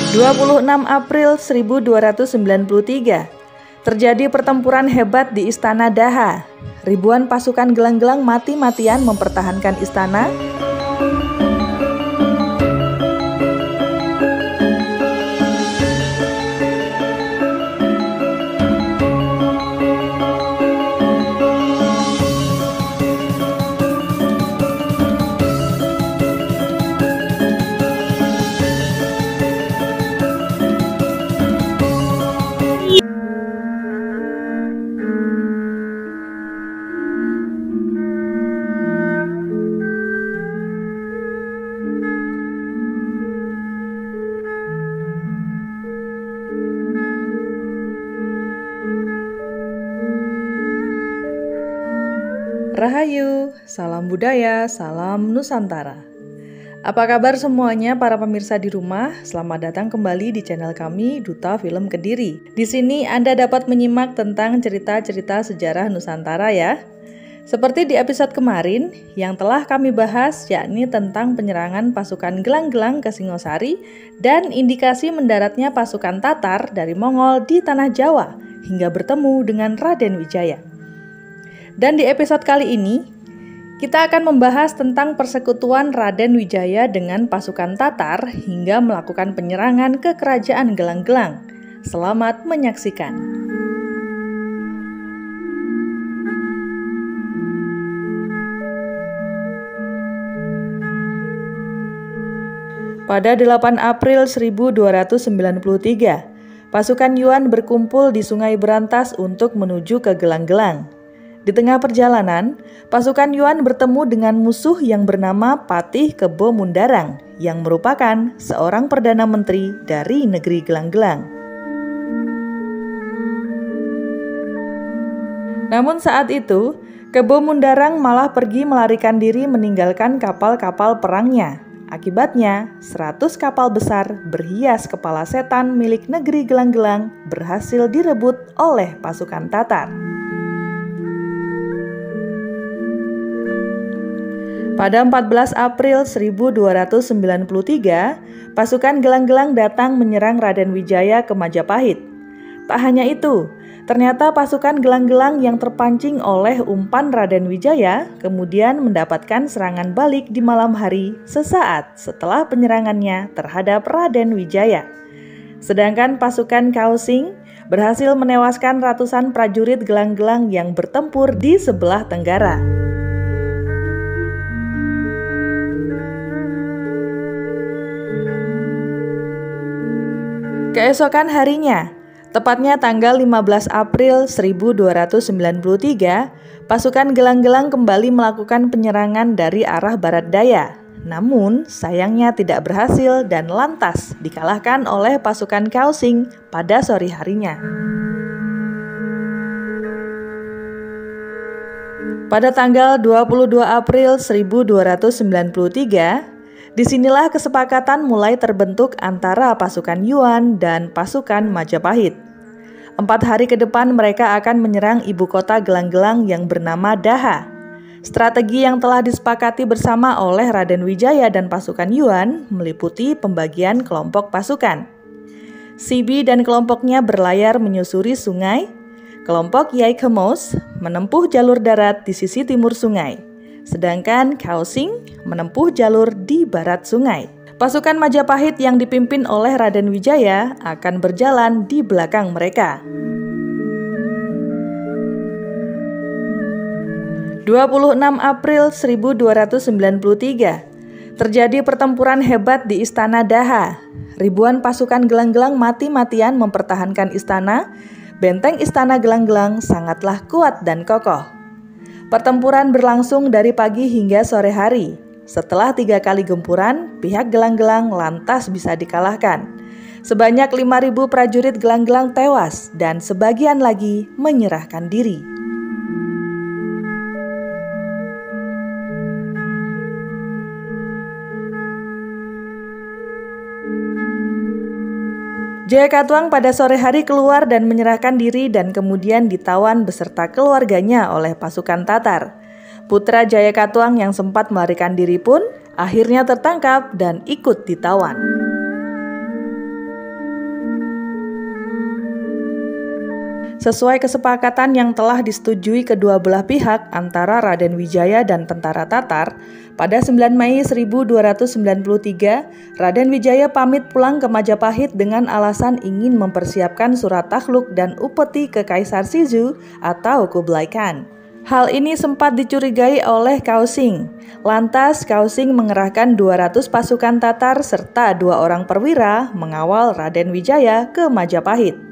26 April 1293, terjadi pertempuran hebat di Istana Daha. Ribuan pasukan gelang-gelang mati-matian mempertahankan istana. Rahayu, salam budaya, salam Nusantara. Apa kabar semuanya para pemirsa di rumah? Selamat datang kembali di channel kami Duta Film Kediri. Di sini Anda dapat menyimak tentang cerita-cerita sejarah Nusantara ya. Seperti di episode kemarin yang telah kami bahas, yakni tentang penyerangan pasukan gelang-gelang ke Singosari dan indikasi mendaratnya pasukan Tatar dari Mongol di tanah Jawa hingga bertemu dengan Raden Wijaya. Dan di episode kali ini, kita akan membahas tentang persekutuan Raden Wijaya dengan pasukan Tatar hingga melakukan penyerangan ke kerajaan Gelang-Gelang. Selamat menyaksikan. Pada 8 April 1293, pasukan Yuan berkumpul di Sungai Berantas untuk menuju ke Gelang-Gelang. Di tengah perjalanan, pasukan Yuan bertemu dengan musuh yang bernama Patih Kebo Mundarang yang merupakan seorang perdana menteri dari negeri Gelang-Gelang. Namun saat itu, Kebo Mundarang malah pergi melarikan diri meninggalkan kapal-kapal perangnya. Akibatnya, 100 kapal besar berhias kepala setan milik negeri Gelang-Gelang berhasil direbut oleh pasukan Tatar. Pada 14 April 1293, pasukan Gelang-Gelang datang menyerang Raden Wijaya ke Majapahit. Tak hanya itu, ternyata pasukan Gelang-Gelang yang terpancing oleh umpan Raden Wijaya kemudian mendapatkan serangan balik di malam hari sesaat setelah penyerangannya terhadap Raden Wijaya. Sedangkan pasukan Kausing berhasil menewaskan ratusan prajurit Gelang-Gelang yang bertempur di sebelah tenggara. Keesokan harinya, tepatnya tanggal 15 April 1293, pasukan Gelang-Gelang kembali melakukan penyerangan dari arah barat daya. Namun, sayangnya tidak berhasil dan lantas dikalahkan oleh pasukan Kausing pada sore harinya. Pada tanggal 22 April 1293, disinilah kesepakatan mulai terbentuk antara pasukan Yuan dan pasukan Majapahit. 4 hari ke depan mereka akan menyerang ibu kota Gelang-Gelang yang bernama Daha. Strategi yang telah disepakati bersama oleh Raden Wijaya dan pasukan Yuan meliputi pembagian kelompok pasukan. Sibi dan kelompoknya berlayar menyusuri sungai. Kelompok Yai Kemos menempuh jalur darat di sisi timur sungai. Sedangkan Kausing menempuh jalur di barat sungai. Pasukan Majapahit yang dipimpin oleh Raden Wijaya akan berjalan di belakang mereka. 26 April 1293, terjadi pertempuran hebat di Istana Daha. Ribuan pasukan Gelang-Gelang mati-matian mempertahankan istana. Benteng Istana Gelang-Gelang sangatlah kuat dan kokoh. Pertempuran berlangsung dari pagi hingga sore hari. Setelah 3 kali gempuran, pihak Gelang-Gelang lantas bisa dikalahkan. Sebanyak 5.000 prajurit Gelang-Gelang tewas dan sebagian lagi menyerahkan diri. Jayakatwang pada sore hari keluar dan menyerahkan diri dan kemudian ditawan beserta keluarganya oleh pasukan Tatar. Putra Jayakatwang yang sempat melarikan diri pun akhirnya tertangkap dan ikut ditawan. Sesuai kesepakatan yang telah disetujui kedua belah pihak antara Raden Wijaya dan tentara Tatar, pada 9 Mei 1293, Raden Wijaya pamit pulang ke Majapahit dengan alasan ingin mempersiapkan surat takluk dan upeti ke Kaisar Sizu atau Kublai Khan. Hal ini sempat dicurigai oleh Kausing. Lantas Kausing mengerahkan 200 pasukan Tatar serta 2 orang perwira mengawal Raden Wijaya ke Majapahit.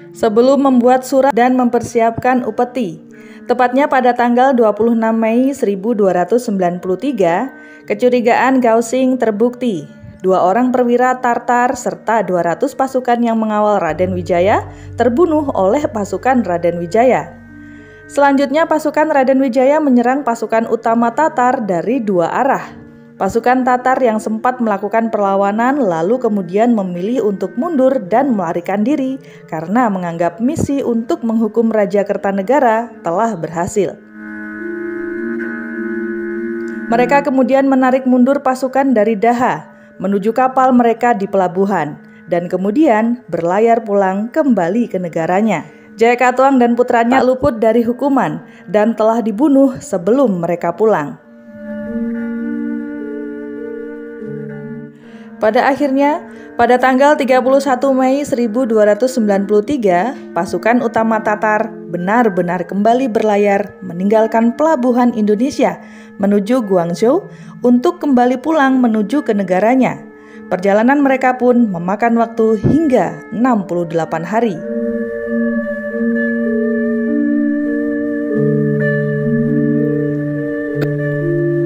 Sebelum membuat surat dan mempersiapkan upeti, tepatnya pada tanggal 26 Mei 1293, kecurigaan Kausing terbukti. 2 orang perwira Tartar serta 200 pasukan yang mengawal Raden Wijaya terbunuh oleh pasukan Raden Wijaya. Selanjutnya pasukan Raden Wijaya menyerang pasukan utama Tatar dari 2 arah. Pasukan Tatar yang sempat melakukan perlawanan lalu kemudian memilih untuk mundur dan melarikan diri karena menganggap misi untuk menghukum Raja Kertanegara telah berhasil. Mereka kemudian menarik mundur pasukan dari Daha menuju kapal mereka di pelabuhan dan kemudian berlayar pulang kembali ke negaranya. Jayakatwang dan putranya luput dari hukuman dan telah dibunuh sebelum mereka pulang. Pada akhirnya, pada tanggal 31 Mei 1293, pasukan utama Tatar benar-benar kembali berlayar meninggalkan pelabuhan Indonesia menuju Guangzhou untuk kembali pulang menuju ke negaranya. Perjalanan mereka pun memakan waktu hingga 68 hari.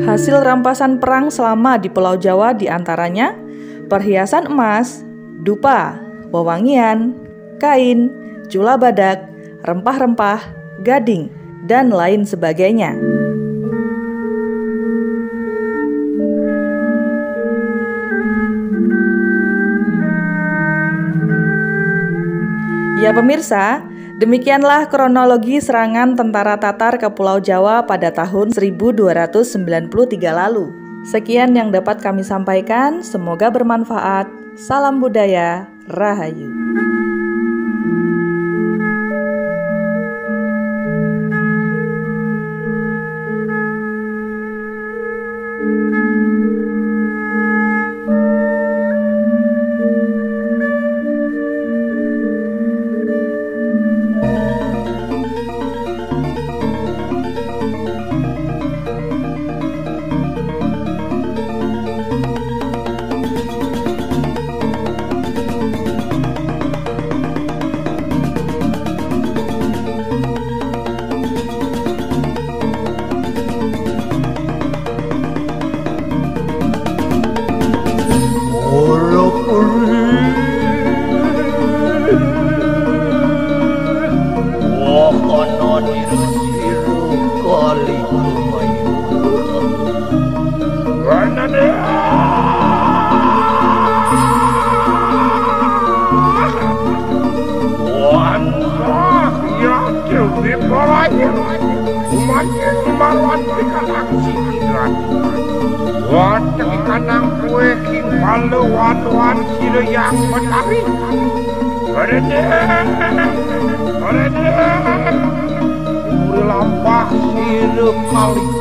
Hasil rampasan perang selama di Pulau Jawa diantaranya perhiasan emas, dupa, wewangian, kain, cula badak, rempah-rempah, gading, dan lain sebagainya. Ya pemirsa, demikianlah kronologi serangan tentara Tatar ke Pulau Jawa pada tahun 1293 lalu. Sekian yang dapat kami sampaikan, semoga bermanfaat. Salam budaya, Rahayu. Kanang kue king palu wan sila yang menari. Berede, uri lampah sila kali.